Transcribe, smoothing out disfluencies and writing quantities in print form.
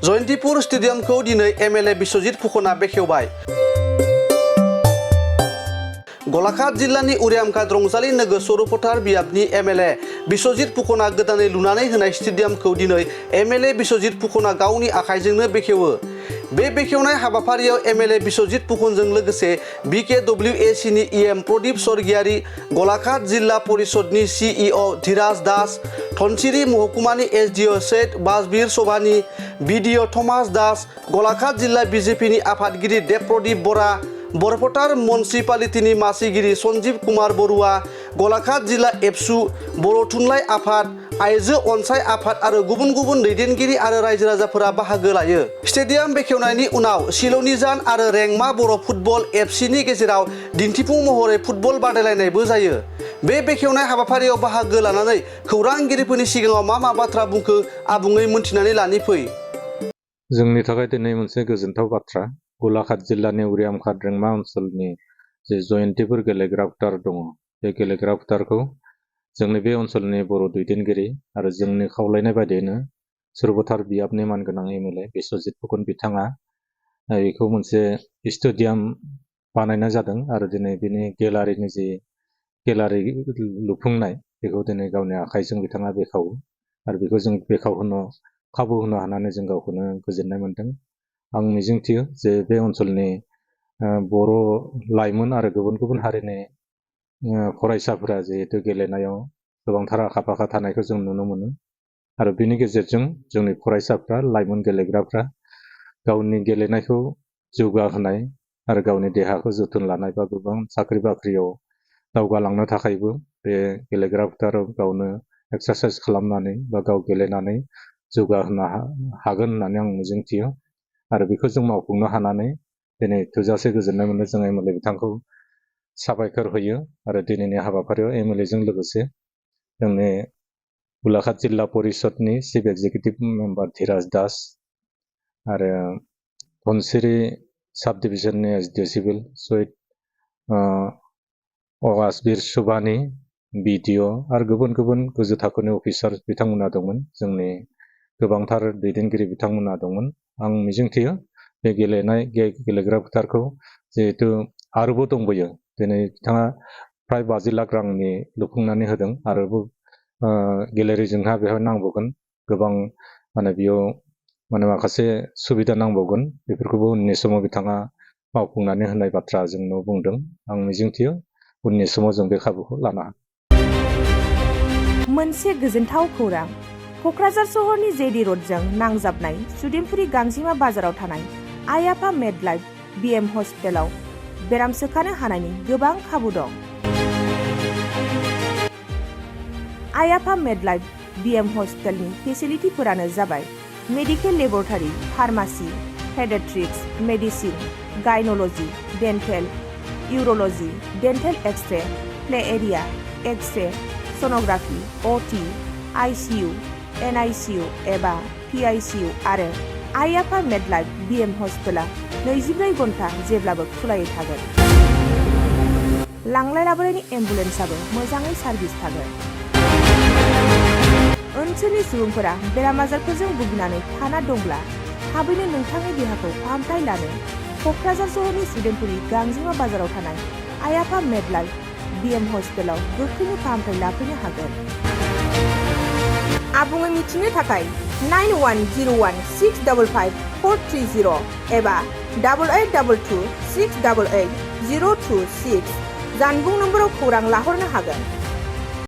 जयन्तिपुर स्टेडियामखौ दिनै एमएलए बिश्वजित फुकना बेखेवबाय। गलाघाट जिल्लानि उरियामघाट रंजाली नोगोर सरुफोथार बियाबनि एमएलए बिश्वजित फुकना गोदानै लुनानै होनाय स्टेडियामखौ दिनै एमएलए बिश्वजित फुकना गावनि आखाइजोंनो बेखेवो। बे बेखेवनाय हाबाफारियाव एमएलए बिश्वजित फुकनजों लोगोसे BKWACनि EM प्रदीप स्वर्गियारी, गलाघाट जिल्ला परिषदनि CEO धीराज दास, धनसिरि महकुमानि SDO Syed Bajbir Sabani, BDO Thomas Das, Golaghat जिल्ला BJPनि आफादगिरि देबप्रदीप बरा, बरफोथार म्युनिसिपालिटिनि मासिगिरि सन्जीब कुमार बरुवा, गलाघाट जिल्ला एबसु, बर' थुनलाइ आफाद, आइजो अनसाय आफाद आरो गुबुन गुबुन दैदेनगिरि आरो रायजो राजाफोरा बाहागो लायो। स्टेडियाम बेखेवनायनि उनाव सिलौनिजान आरो रेंमा बर' फुटबल FCनि गेजेराव दिन्थिफुं महरै फुटबल बादायलायनायबो जायो। बे बेखेवनाय हाबाफारियाव बाहागो लानानै खौरांगिरिफोरनि सिगाङाव मा बाथ्रा बुंखो आबुङै मोनथिनानै लानि फै। जोंनि थाखाय दिनै मोनसे गोजोनथाव बाथ्रा। गलाघाट जिल्लानि उरियामघाट रेंमा ओनसोलनि जे जयन्तिपुर गेलेग्रा फोथार दङ, बे गेलेग्रा फोथारखौ जोंनि बे ओनसोलनि बर' दैदेनगिरि आरो जोंनि खावलायनाय बायदियैनो सरुफोथार बियाबनि मानगोनां एमएलए बिश्वजित फुकन बिथाङा बेखौ मोनसे स्टेडियाम बानायनाय जादों आरो दिनै बिनि गेलारि लुफुंनाय बेखौ दिनै गावनि आखाइजों बिथाङा बेखावो आरो बेखौ जों बेखावहोनो खाबु होनो हानानै जों गावखौनो गोजोननाय मोन्दों। आं मिजिंथियो जे बे ओनसोलनि बर' लाइमोन आरो गुबुन गुबुन हारिनि फरायसाफोरा जिहेतु गेलेनायाव गोबांथार आखा-फाखा थानायखौ जों नुनो मोनो आरो बेनि गेजेरजों जोंनि फरायसाफ्रा लाइमोन गेलेग्राफ्रा गावनि गेलेनायखौ जौगाहोनाय आरो गावनि देहाखौ जोथोन लानाय बा गोबां साख्रि बाख्रियाव दावगालांनो थाखायबो बे गेलेग्रा फोथाराव गावनो एक्सारसाइज खालामनानै बा गाव गेलेनानै जौगाहोनो हागोन होननानै आं मिजिंथियो आरो बेखौ जों मावफुंनो हानानै दिनै थोजासे गोजोननाय मोनो। जों एमएलए बिथांखौ साबायखर होयो आरो दिनैनि हाबाफारियाव एमएलएजों लोगोसे जोंनि गलाघाट जिल्ला परिषदनि chief executive member Dhiraj Das आरो धनसिरि साब डिभिजननि SDO civil Syed Bajbir Sabani, BDO आरो गुबुन गुबुन गोजौ थाखोनि अफिसार बिथांमोना दंमोन। जोंनि गोबांथार दैदेनगिरि बिथांमोना दंमोन। आं मिजिंथियो बे गेलेग्रा फोथारखौ जिहेतु आरोबाव दंबोयो, दिनै बिथाङा फ्राय 50 लाख रांनि लुफुंनानै होदों आरोबाव गेलेरिजोंहा बेवहाय नांबावगोन गोबां बेयाव माखासे सुबिदा नांबावगोन, बेफोरखौबो उननि समाव बिथाङा मावफुंनानै होनाय बाथ्रा जोंनो बुंदों। आं मिजिंथियो उननि समाव जों बे खाबुखौ लानो हागोन। मोनसे गोजोनथाव खौरां। क'क्राझार सहरनि JD र'डजों नांजाबनाय सुदेमपुरि गांजिमा बाजाराव थानाय आइ आफा मेडलाइफ BM हस्पिटालाव बेराम सोखानो हानायनि गोबां खाबु दं। आइ आफा मेडलाइफ BM हस्पिटालनि फेसिलिटिफोरानो जाबाय medical laboratory, pharmacy, paediatrics, medicine, gynaecology, dental, urology, dental X-ray, play area, X-ray, sonography, OT, ICU, NICU एबा PICU आरो आइ आफा मेडलाइफ BM हस्पिटाला 24 घन्टा जेब्लाबो खुलायै थागोन। लांलाय लाबोनायनि एम्बुलेन्सआबो मोजाङै सार्भिस थागोन। ओनसोलनि सुबुंफोरा बेराम आजारफोरजों भुगिनानै थाना दंब्ला थाबैनो नोंथांनि देहाखौ फाहामथाय लानो क'क्राझार सहरनि सुदेमपुरि गांजिमा बाजाराव थानाय आइ आफा मेडलाइफ BM हस्पिटालाव गोख्रैनो फाहामथाय लाफैनो हागोन। आबुङै मिथिनो थाखाय 9101655430 एबा 8822688026 जानबुं नम्बराव खौरां लाहरनो हागोन।